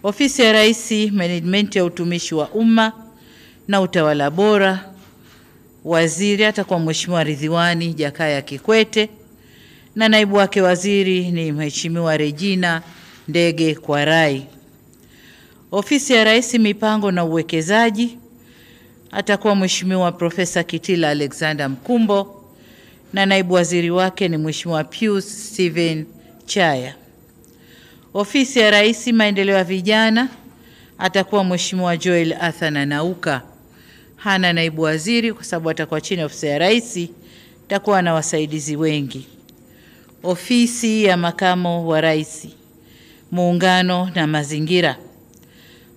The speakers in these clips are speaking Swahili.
Ofisi ya Rais, Management ya Utumishi wa Umma na Utawala Bora, waziri atakuwa Mheshimiwa Ridhiwani Jakaya Kikwete na naibu wake waziri ni Mheshimiwa Regina Ndege Kwarai. Ofisi ya Rais, Mipango na Uwekezaji atakuwa Mheshimiwa Profesa Kitila Alexander Mkumbo na naibu waziri wake ni Mheshimiwa Pius Steven Chaya. Ofisi ya Rais, Maendeleo ya Vijana atakuwa Mheshimiwa Joel Athana Nauka. Hana naibu waziri kwa sababu atakuwa chini ya ofisi ya Rais, atakuwa na wasaidizi wengi. Ofisi ya Makamo wa Rais, Muungano na Mazingira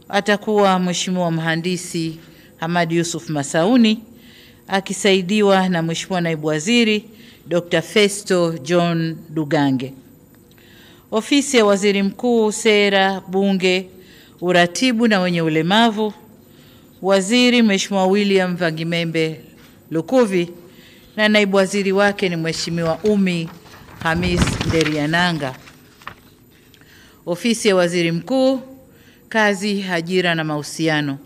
atakuwa Mheshimiwa Mhandisi Hamad Yusuf Masauni akisaidiwa na Mheshimiwa Naibu Waziri Dr. Festo John Dugange. Ofisi ya Waziri Mkuu, Sera, Bunge, Uratibu na Wenye Ulemavu, waziri Mheshimiwa William Vangimembe Lukuvi na naibu waziri wake ni Mheshimiwa Umi Hamis Nderiananga. Ofisi ya Waziri Mkuu, Kazi, Ajira na Mahusiano,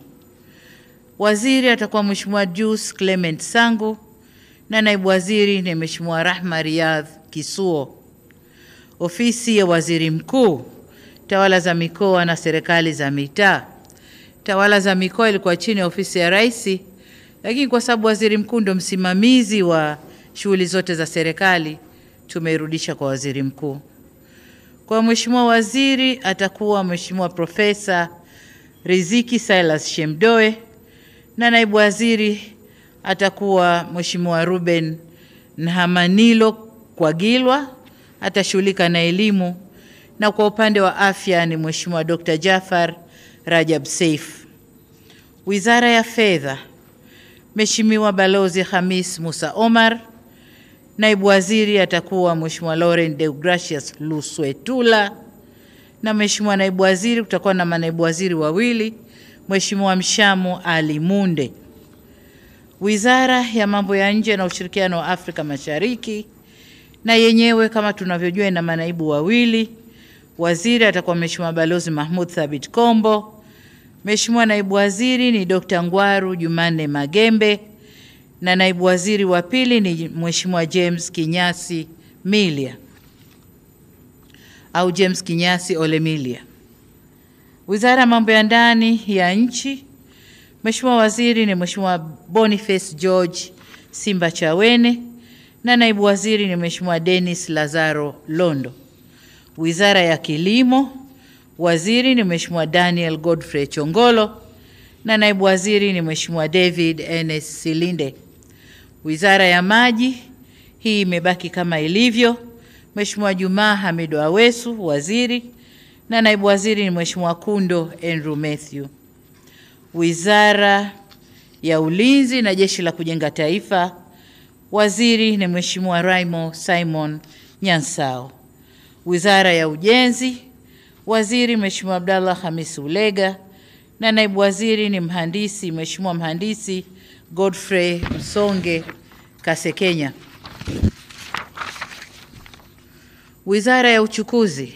waziri atakuwa Mheshimiwa Juice Clement Sangu na naibu waziri ni Mheshimiwa Rahma Riyadh Kisuo. Ofisi ya Waziri Mkuu, Tawala za Mikoa na Serikali za Mitaa. Tawala za Mikoa ilikuwa chini ya ofisi ya Rais, lakini kwa sababu Waziri Mkuu ndio msimamizi wa shughuli zote za serikali, tumeirudisha kwa Waziri Mkuu. Kwa Mheshimiwa Waziri atakuwa Mheshimiwa Profesa Riziki Silas Shemdoe na naibu waziri atakuwa Mheshimiwa Ruben Nhamanilo Kwagilwa, atashughulika na elimu, na kwa upande wa afya ni Mheshimiwa Dr. Jafar Rajab Saif. Wizara ya Fedha, Mheshimiwa Balozi Hamis Musa Omar, naibu waziri atakuwa Mheshimiwa Laurent Deogracius Luswetula na Mheshimiwa naibu waziri kutakuwa na manaibu waziri wawili, Mheshimiwa Mshamu Ali Munde. Wizara ya Mambo ya Nje na Ushirikiano wa Afrika Mashariki na yenyewe kama tunavyojua ina manaibu wawili. Waziri atakuwa Mheshimiwa Balozi Mahmud Thabit Kombo. Mheshimiwa naibu waziri ni Dr. Ngwaru Jumanne Magembe na naibu waziri wa pili ni Mheshimiwa James Kinyasi Milia au James Kinyasi Olemilia. Wizara ya Mambo ya Ndani ya Nchi, Mheshimiwa waziri ni Mheshimiwa Boniface George Simba Chawene na naibu waziri ni Mheshimiwa Dennis Lazaro Londo. Wizara ya Kilimo, waziri ni Mheshimiwa Daniel Godfrey Chongolo na naibu waziri ni Mheshimiwa David Enes Silinde. Wizara ya Maji, hii imebaki kama ilivyo. Mheshimiwa Juma Hamidu Awesu waziri na naibu waziri ni Mheshimiwa Kundo Andrew Matthew. Wizara ya Ulinzi na Jeshi la Kujenga Taifa, waziri ni Mheshimiwa Raimo Simon Nyansao. Wizara ya Ujenzi, waziri Mheshimiwa Abdallah Hamis Ulega na naibu waziri ni Mheshimiwa Mhandisi Godfrey Msonge Kasekenya. Wizara ya Uchukuzi,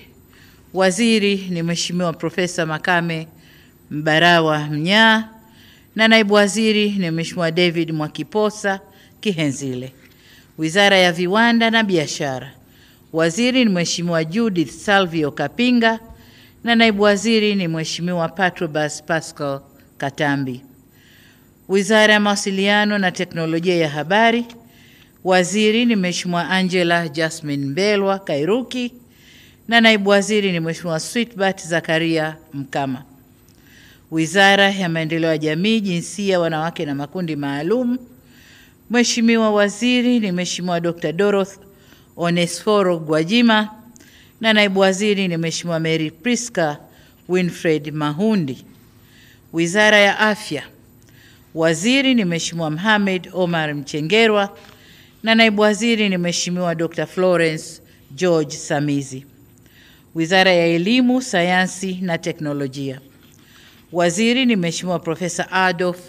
waziri ni Mheshimiwa Profesa Makame Mbarawa Mnyaa na naibu waziri ni Mheshimiwa David Mwakiposa Kihenzile. Wizara ya Viwanda na Biashara, waziri ni Mheshimiwa Judith Salvio Kapinga na naibu waziri ni Mheshimiwa Patrobas Pascal Katambi. Wizara ya Mawasiliano na Teknolojia ya Habari, waziri ni Mheshimiwa Angela Jasmine Mbelwa Kairuki na naibu waziri ni Mheshimiwa Sweetbat Zakaria Mkama. Wizara ya Maendeleo ya Jamii, Jinsia, Wanawake na Makundi Maalum, Mheshimiwa waziri ni Mheshimiwa Dr. Doroth Onesforo Gwajima na naibu waziri ni Mheshimiwa Mary Priska Winfred Mahundi. Wizara ya Afya, waziri ni Mheshimiwa Mohamed Omar Mchengerwa na naibu waziri ni Mheshimiwa Dr. Florence George Samizi. Wizara ya Elimu, Sayansi na Teknolojia, waziri ni Mheshimiwa Profesa Adolf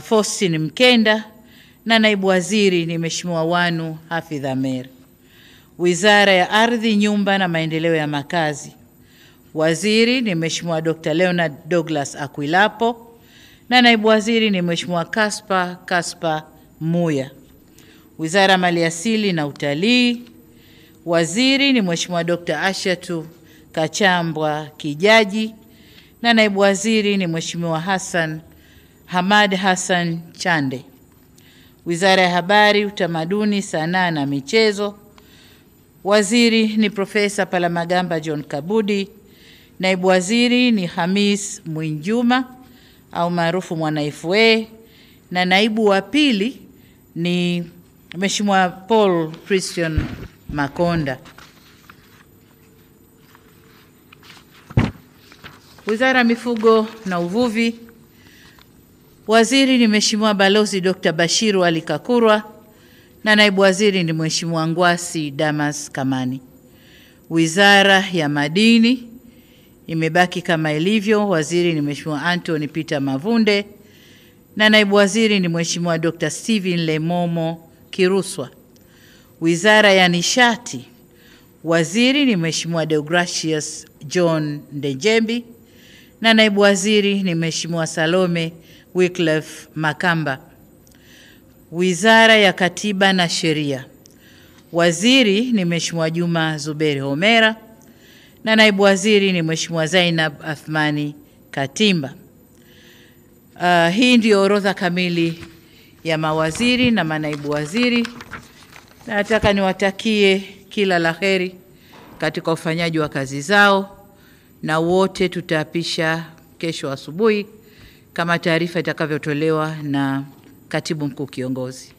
Faustin Mkenda na naibu waziri ni Mheshimiwa Wanu Hafidh Amer. Wizara ya Ardhi, Nyumba na Maendeleo ya Makazi, Waziri ni Mheshimiwa Dr. Leonard Douglas Akwilapo na naibu waziri ni Mheshimiwa Kaspa Muya. Wizara ya Maliasili na Utalii, waziri ni Mheshimiwa Dr. Ashatu Kachambwa Kijaji na naibu waziri ni Mheshimiwa Hamad Hassan Chande. Wizara ya Habari, Utamaduni, Sanaa na Michezo, waziri ni Profesa Palamagamba John Kabudi, naibu waziri ni Hamis Mwinjuma au maarufu Mwana FA, na naibu wa pili ni Mheshimiwa Paul Christian Makonda. Wizara ya Mifugo na Uvuvi, waziri ni Mheshimiwa Balozi Dr. Bashiru Ali Kakurwa na naibu waziri ni Mheshimiwa Ngwasi Damas Kamani. Wizara ya Madini imebaki kama ilivyo, waziri ni Mheshimiwa Anthony Peter Mavunde na naibu waziri ni Mheshimiwa Dr. Steven Lemomo Kiruswa. Wizara ya Nishati, waziri ni Mheshimiwa Deogracius John Ndejembi na naibu waziri ni Mheshimiwa Salome Wycliffe Makamba. Wizara ya Katiba na Sheria, waziri ni Mheshimiwa Juma Zuberi Homera na naibu waziri ni Mheshimiwa Zainab Athmani Katimba. Hii ndio orodha kamili ya mawaziri na manaibu waziri. Nataka niwatakie kila laheri katika ufanyaji wa kazi zao, na wote tutaapisha kesho asubuhi kama taarifa itakavyotolewa na Katibu Mkuu Kiongozi.